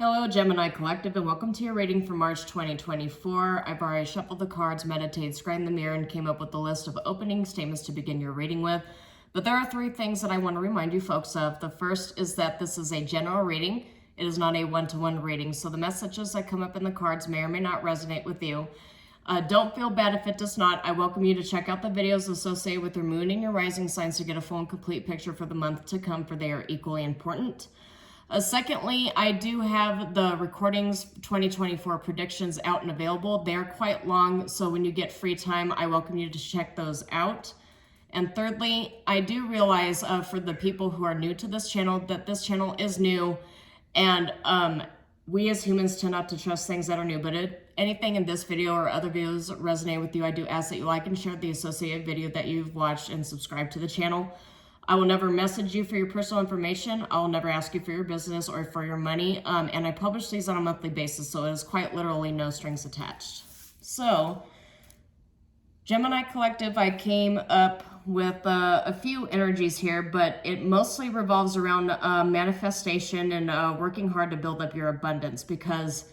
Hello, Gemini Collective, and welcome to your reading for March 2024. I've already shuffled the cards, meditated, scanned the mirror, and came up with a list of opening statements to begin your reading with. But there are three things that I want to remind you folks of. The first is that this is a general reading. It is not a one-to-one reading, so the messages that come up in the cards may or may not resonate with you. Don't feel bad if it does not. I welcome you to check out the videos associated with your moon and your rising signs to get a full and complete picture for the month to come, for they are equally important. Secondly, I do have the recordings 2024 predictions out and available. They're quite long, so when you get free time, I welcome you to check those out. And thirdly, I do realize for the people who are new to this channel that this channel is new, and we as humans tend not to trust things that are new, but anything in this video or other videos that resonate with you, I do ask that you like and share the associated video that you've watched and subscribe to the channel. I will never message you for your personal information. I will never ask you for your business or for your money. And I publish these on a monthly basis, so it is quite literally no strings attached. So, Gemini Collective, I came up with a few energies here, but it mostly revolves around manifestation and working hard to build up your abundance, because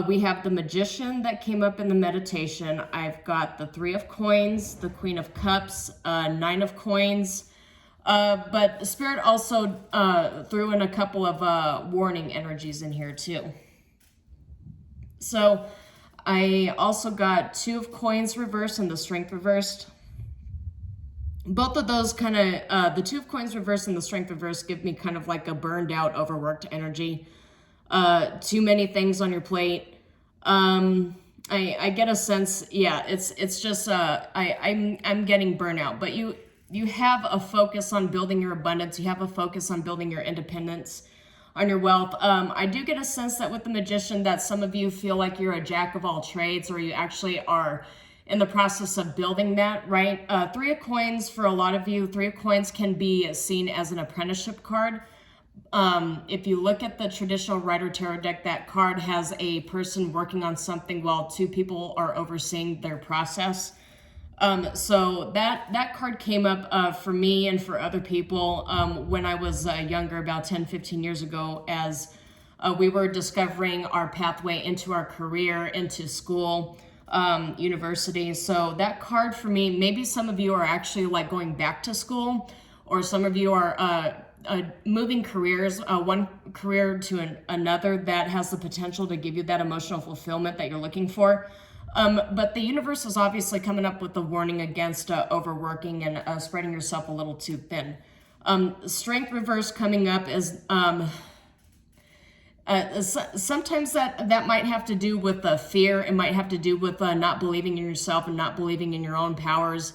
we have the Magician that came up in the meditation. I've got the Three of Coins, the Queen of Cups, Nine of Coins, but Spirit also threw in a couple of warning energies in here too. So I also got Two of Coins reversed and the Strength reversed. Both of those kind of, the Two of Coins reversed and the Strength reversed give me kind of like a burned out, overworked energy. Too many things on your plate. I get a sense, yeah, it's just, I'm getting burnout, but you have a focus on building your abundance. You have a focus on building your independence, on your wealth. I do get a sense that with the Magician that some of you feel like you're a jack of all trades, or you actually are in the process of building that, right? Three of Coins, for a lot of you, Three of Coins can be seen as an apprenticeship card. If you look at the traditional Rider Tarot deck, that card has a person working on something while two people are overseeing their process. So that card came up for me and for other people when I was younger, about 10, 15 years ago, as we were discovering our pathway into our career, into school, university. So that card for me, maybe some of you are actually like going back to school, or some of you are moving careers, one career to another that has the potential to give you that emotional fulfillment that you're looking for. But the universe is obviously coming up with a warning against overworking and spreading yourself a little too thin. Strength reverse coming up is sometimes that might have to do with fear. It might have to do with not believing in yourself and not believing in your own powers,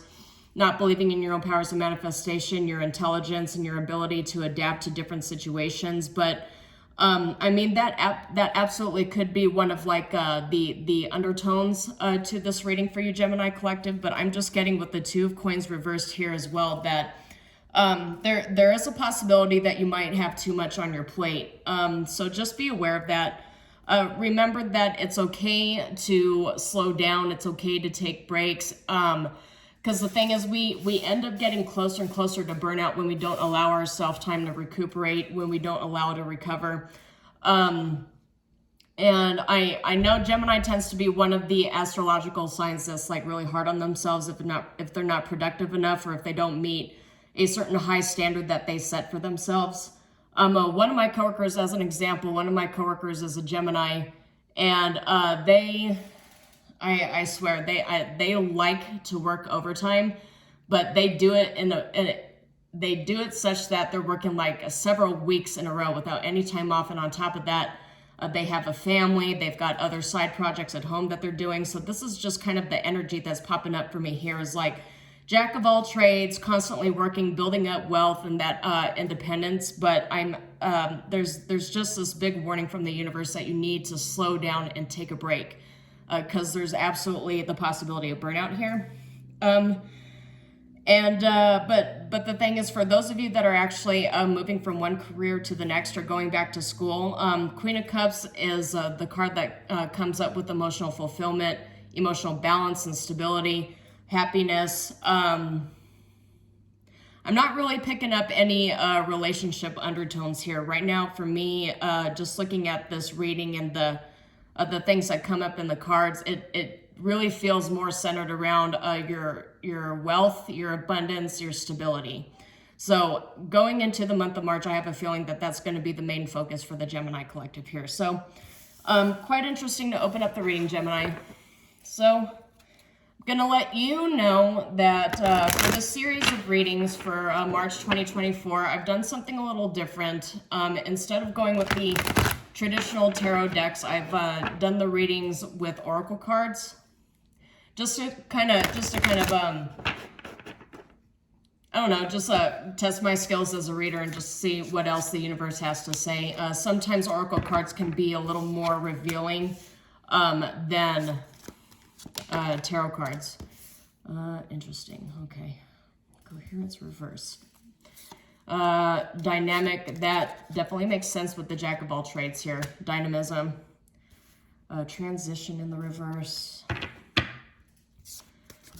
not believing in your own powers of manifestation, your intelligence, and your ability to adapt to different situations. But I mean, that absolutely could be one of like the undertones to this reading for you, Gemini Collective. But I'm just getting with the Two of Coins reversed here as well, that there is a possibility that you might have too much on your plate. So just be aware of that. Remember that it's okay to slow down. It's okay to take breaks. Because the thing is, we end up getting closer and closer to burnout when we don't allow ourselves time to recuperate, when we don't allow to recover. And I know Gemini tends to be one of the astrological signs that's like really hard on themselves if they're not productive enough, or if they don't meet a certain high standard that they set for themselves. One of my coworkers, as an example, one of my coworkers is a Gemini, and I swear, they like to work overtime, but they do it such that they're working like several weeks in a row without any time off. And on top of that, they have a family, they've got other side projects at home that they're doing. So this is just kind of the energy that's popping up for me here, is like jack of all trades, constantly working, building up wealth and that independence. But there's just this big warning from the universe that you need to slow down and take a break. Because there's absolutely the possibility of burnout here. But the thing is, for those of you that are actually moving from one career to the next, or going back to school, Queen of Cups is the card that comes up with emotional fulfillment, emotional balance and stability, happiness. I'm not really picking up any relationship undertones here right now. For me, just looking at this reading and the things that come up in the cards, it really feels more centered around your wealth, your abundance, your stability. So going into the month of March, I have a feeling that that's going to be the main focus for the Gemini collective here. So quite interesting to open up the reading, Gemini. So I'm going to let you know that for the series of readings for March 2024, I've done something a little different. Instead of going with the traditional tarot decks, I've done the readings with oracle cards, just to kind of I don't know, just test my skills as a reader and just see what else the universe has to say. Sometimes oracle cards can be a little more revealing than tarot cards. Interesting. Okay. Coherence reverse. Dynamic. That definitely makes sense with the jack of all trades here. Dynamism. Transition in the reverse.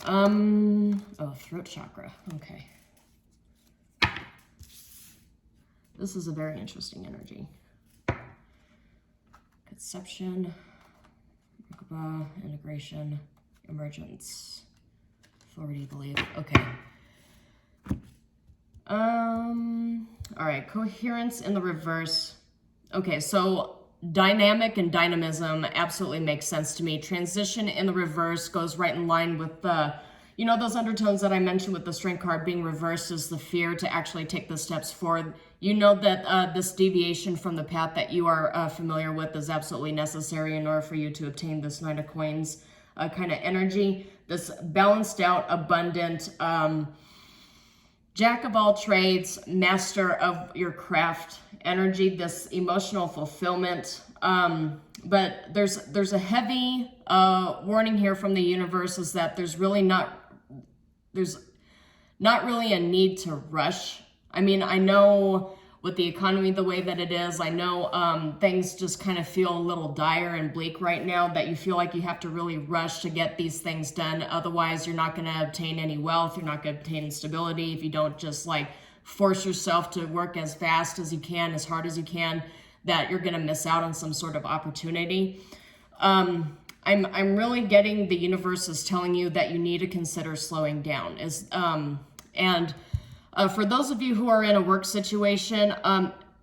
Oh, throat chakra. Okay. This is a very interesting energy. Conception. Integration, emergence, authority, belief. Okay. All right, coherence in the reverse. Okay, so dynamic and dynamism absolutely makes sense to me. Transition in the reverse goes right in line with the, you know, those undertones that I mentioned with the strength card being reversed is the fear to actually take the steps forward. You know that this deviation from the path that you are familiar with is absolutely necessary in order for you to obtain this Knight of Coins kind of energy. This balanced out, abundant, jack of all trades, master of your craft energy, this emotional fulfillment. But there's a heavy warning here from the universe is that there's not really a need to rush. I mean, I know with the economy the way that it is, I know things just kind of feel a little dire and bleak right now, that you feel like you have to really rush to get these things done. Otherwise, you're not going to obtain any wealth. You're not going to obtain stability if you don't just like force yourself to work as fast as you can, as hard as you can, that you're going to miss out on some sort of opportunity. I'm really getting the universe is telling you that you need to consider slowing down. For those of you who are in a work situation,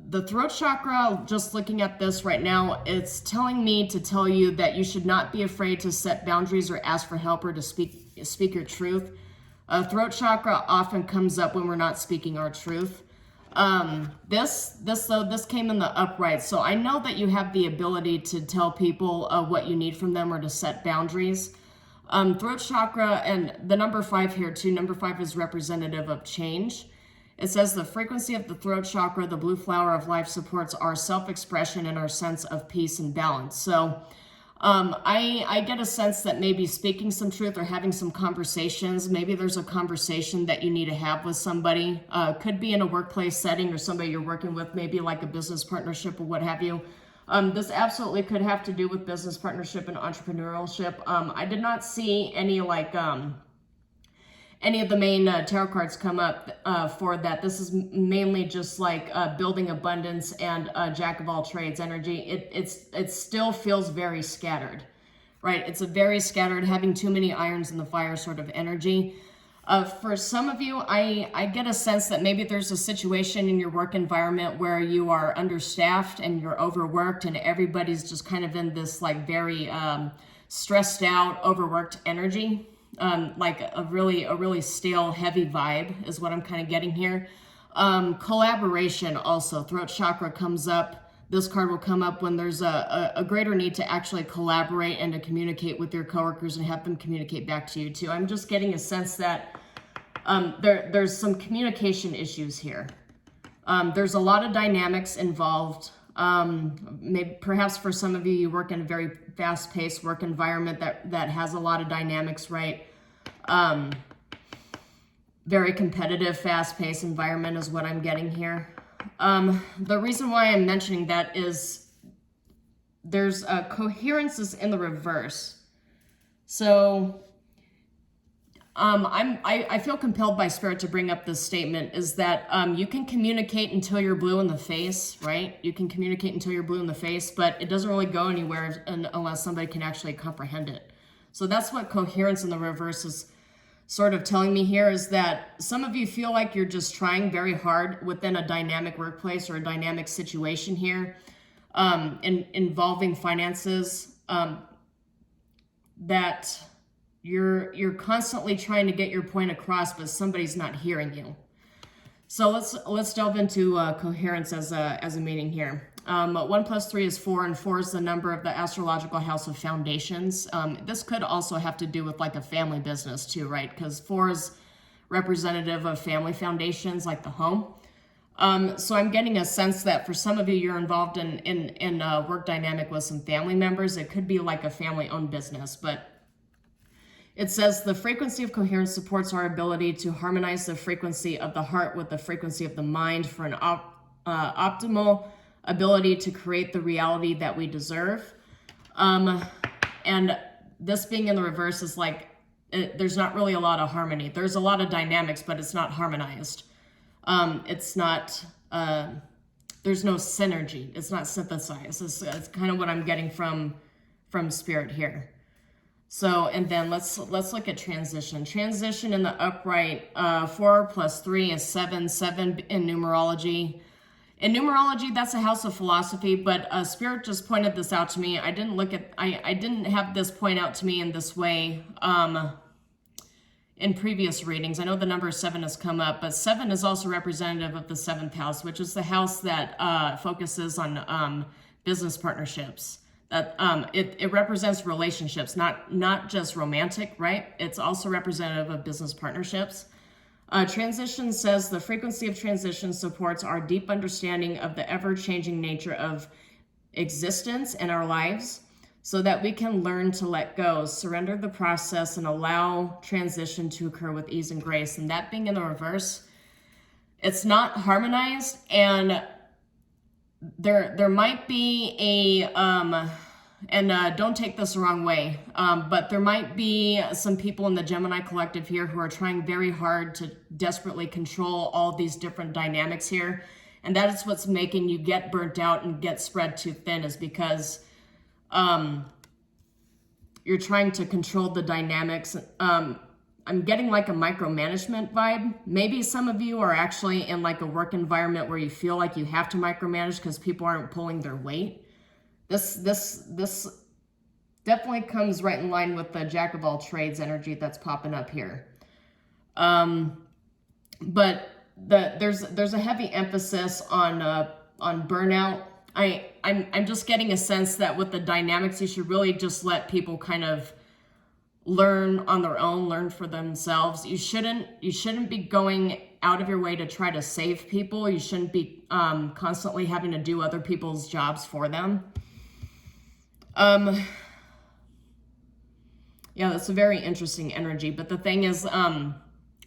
the throat chakra, just looking at this right now, it's telling me to tell you that you should not be afraid to set boundaries or ask for help or to speak your truth. Throat chakra often comes up when we're not speaking our truth. This came in the upright, so I know that you have the ability to tell people what you need from them or to set boundaries. Throat chakra and the number 5 here too. Number 5 is representative of change. It says the frequency of the throat chakra, the blue flower of life, supports our self-expression and our sense of peace and balance. So I get a sense that maybe speaking some truth or having some conversations, maybe there's a conversation that you need to have with somebody. Could be in a workplace setting or somebody you're working with, maybe like a business partnership or what have you. This absolutely could have to do with business partnership and entrepreneurship. I did not see any of the main tarot cards come up for that. This is mainly just like building abundance and jack of all trades energy. It still feels very scattered, right? It's a very scattered, having too many irons in the fire sort of energy. For some of you, I get a sense that maybe there's a situation in your work environment where you are understaffed and you're overworked and everybody's just kind of in this like very stressed out, overworked energy. Like a really stale, heavy vibe is what I'm kind of getting here. Collaboration also, throat chakra comes up. This card will come up when there's a greater need to actually collaborate and to communicate with your coworkers and have them communicate back to you too. I'm just getting a sense that there's some communication issues here. There's a lot of dynamics involved. Maybe perhaps for some of you, you work in a very fast-paced work environment that has a lot of dynamics, right? Very competitive, fast-paced environment is what I'm getting here. The reason why I'm mentioning that is there's coherences in the reverse. So I feel compelled by Spirit to bring up this statement is that you can communicate until you're blue in the face, right? You can communicate until you're blue in the face, but it doesn't really go anywhere unless somebody can actually comprehend it. So that's what coherence in the reverse is sort of telling me here, is that some of you feel like you're just trying very hard within a dynamic workplace or a dynamic situation here, involving finances, that you're constantly trying to get your point across, but somebody's not hearing you. So let's delve into coherence as a meaning here. 1 plus 3 is 4, and 4 is the number of the astrological house of foundations. This could also have to do with like a family business too, right? Because 4 is representative of family foundations, like the home. So I'm getting a sense that for some of you, you're involved in a work dynamic with some family members. It could be like a family-owned business, but it says the frequency of coherence supports our ability to harmonize the frequency of the heart with the frequency of the mind for an optimal ability to create the reality that we deserve. And this being in the reverse is like, there's not really a lot of harmony. There's a lot of dynamics, but it's not harmonized. It's not, there's no synergy. It's not synthesized. It's kind of what I'm getting from Spirit here. So, and then let's look at transition. Transition in the upright, 4 plus 3 is 7, 7 in numerology. In numerology, that's a house of philosophy, but Spirit just pointed this out to me. I didn't have this point out to me in this way in previous readings. I know the number 7 has come up, but 7 is also representative of the 7th house, which is the house that focuses on business partnerships. That it represents relationships, not just romantic, right? It's also representative of business partnerships. Transition says the frequency of transition supports our deep understanding of the ever-changing nature of existence in our lives, so that we can learn to let go, surrender the process, and allow transition to occur with ease and grace. And that being in the reverse, it's not harmonized, and there might be a don't take this the wrong way, but there might be some people in the Gemini collective here who are trying very hard to desperately control all these different dynamics here, and that is what's making you get burnt out and get spread too thin, is because you're trying to control the dynamics. I'm getting like a micromanagement vibe. Maybe some of you are actually in like a work environment where you feel like you have to micromanage because people aren't pulling their weight. This definitely comes right in line with the Jack of all trades energy that's popping up here. But there's a heavy emphasis on burnout. I'm just getting a sense that with the dynamics, you should really just let people kind of learn on their own, learn for themselves. You shouldn't be going out of your way to try to save people. You shouldn't be constantly having to do other people's jobs for them. Yeah, that's a very interesting energy. But the thing is,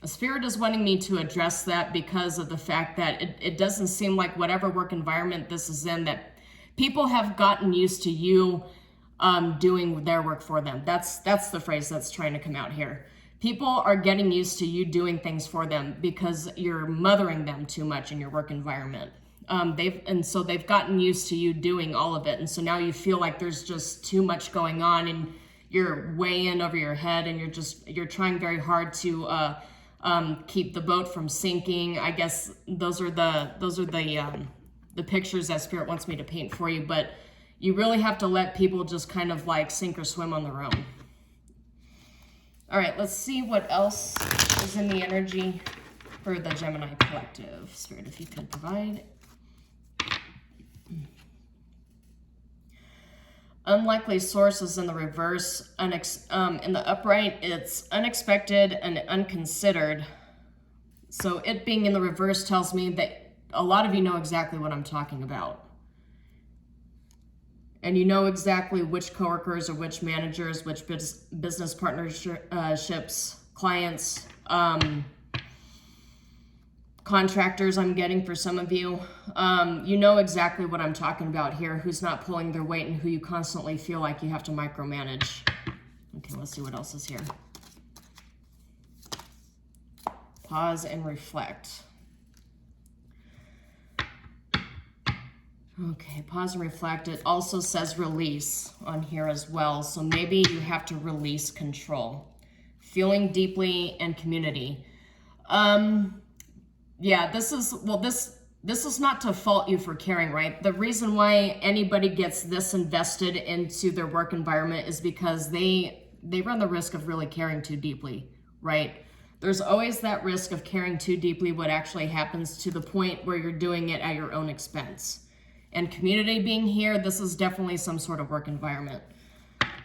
Spirit is wanting me to address that because of the fact that it doesn't seem like whatever work environment this is in, that people have gotten used to you doing their work for them. That's the phrase that's trying to come out here. People are getting used to you doing things for them because you're mothering them too much in your work environment. So they've gotten used to you doing all of it. And so now you feel like there's just too much going on and you're way in over your head, and you're trying very hard to keep the boat from sinking. I guess those are the pictures that Spirit wants me to paint for you, but you really have to let people just kind of like sink or swim on their own. All right, let's see what else is in the energy for the Gemini collective. Spirit, if you could provide. Unlikely sources in the reverse. In the upright, it's unexpected and unconsidered. So it being in the reverse tells me that a lot of you know exactly what I'm talking about. And you know exactly which coworkers or which managers, which business partnerships, clients, contractors I'm getting for some of you. You know exactly what I'm talking about here, who's not pulling their weight and who you constantly feel like you have to micromanage. Okay, let's see what else is here. Pause and reflect. Okay, pause and reflect. It also says release on here as well. So maybe you have to release control. Feeling deeply and community. Yeah, this is not to fault you for caring, right? The reason why anybody gets this invested into their work environment is because they run the risk of really caring too deeply, right? There's always that risk of caring too deeply, what actually happens to the point where you're doing it at your own expense. And community being here, this is definitely some sort of work environment.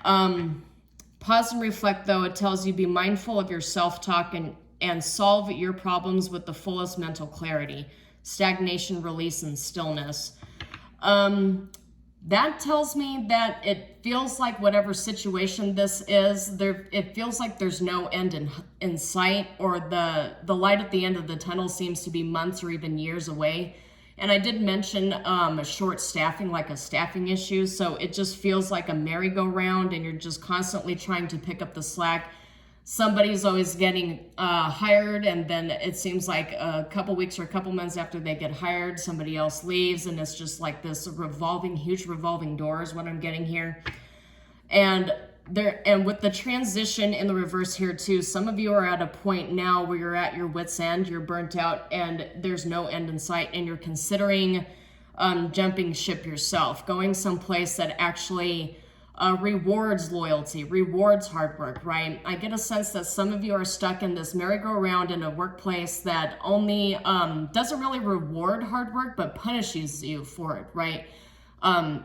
Pause and reflect, though. It tells you be mindful of your self-talk and solve your problems with the fullest mental clarity. Stagnation, release, and stillness. That tells me that it feels like whatever situation this is, it feels like there's no end in sight, or the light at the end of the tunnel seems to be months or even years away. And I did mention a short staffing, like a staffing issue. So it just feels like a merry-go-round and you're just constantly trying to pick up the slack. Somebody's always getting hired, and then it seems like a couple weeks or a couple months after they get hired, somebody else leaves, and it's just like this huge revolving door is what I'm getting here. And with the transition in the reverse here too, some of you are at a point now where you're at your wit's end, you're burnt out, and there's no end in sight, and you're considering jumping ship yourself, going someplace that actually rewards loyalty, rewards hard work, right? I get a sense that some of you are stuck in this merry-go-round in a workplace that only doesn't really reward hard work, but punishes you for it, right?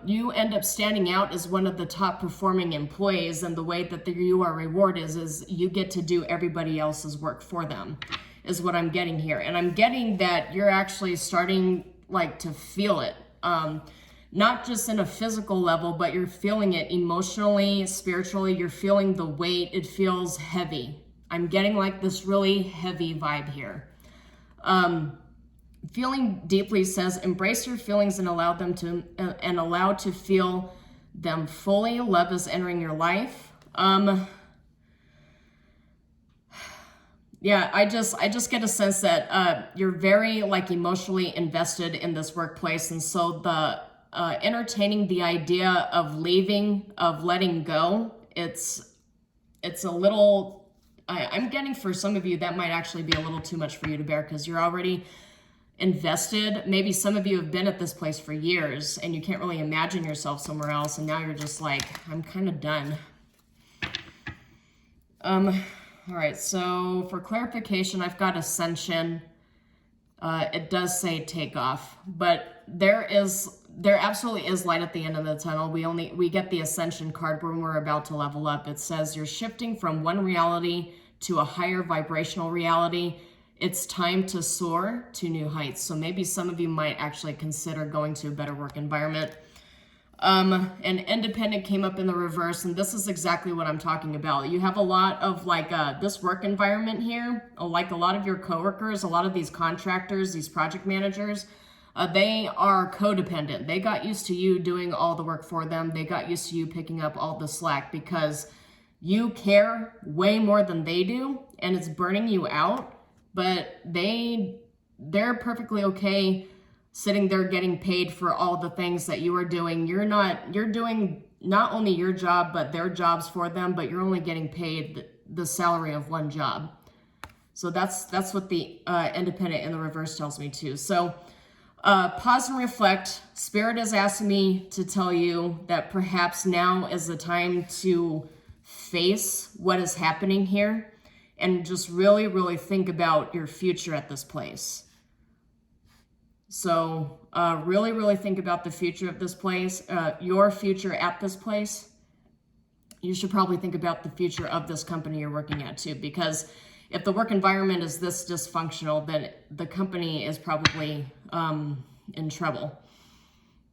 You end up standing out as one of the top performing employees, and the way that you are rewarded is you get to do everybody else's work for them, is what I'm getting here. And I'm getting that you're actually starting like to feel it. Not just in a physical level, but you're feeling it emotionally, spiritually. You're feeling the weight. It feels heavy. I'm getting like this really heavy vibe here. Feeling deeply says embrace your feelings and allow to feel them fully. Love is entering your life. Yeah, I just get a sense that you're very like emotionally invested in this workplace, and so the entertaining the idea of leaving, of letting go, it's a little, I'm getting for some of you that might actually be a little too much for you to bear, because you're already invested. Maybe some of you have been at this place for years and you can't really imagine yourself somewhere else, and now you're just like, I'm kind of done. All right, so for clarification, I've got ascension. It does say take off, but there absolutely is light at the end of the tunnel. We get the ascension card when we're about to level up. It says you're shifting from one reality to a higher vibrational reality. It's time to soar to new heights. So maybe some of you might actually consider going to a better work environment. And independent came up in the reverse, and this is exactly what I'm talking about. You have a lot of like this work environment here, like a lot of your coworkers, a lot of these contractors, these project managers, they are codependent. They got used to you doing all the work for them. They got used to you picking up all the slack because you care way more than they do, and it's burning you out. But they're perfectly okay sitting there getting paid for all the things that you are doing. You're doing not only your job, but their jobs for them, but you're only getting paid the salary of one job. So that's what the independent in the reverse tells me too. So pause and reflect. Spirit is asking me to tell you that perhaps now is the time to face what is happening here and just really, really think about your future at this place. So really, really think about the future of this place, your future at this place. You should probably think about the future of this company you're working at too, because if the work environment is this dysfunctional, then the company is probably in trouble.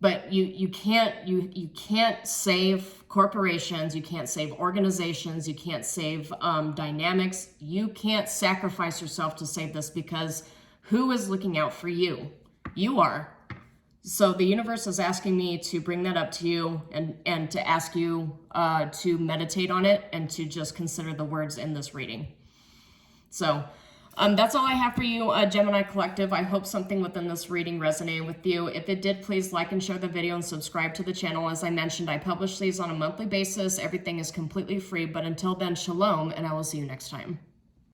But you can't save corporations, you can't save organizations, you can't save dynamics. You can't sacrifice yourself to save this, because who is looking out for you? You are. So the universe is asking me to bring that up to you and to ask you to meditate on it and to just consider the words in this reading. So That's all I have for you, Gemini Collective. I hope something within this reading resonated with you. If it did, please like and share the video and subscribe to the channel. As I mentioned, I publish these on a monthly basis. Everything is completely free. But until then, shalom, and I will see you next time.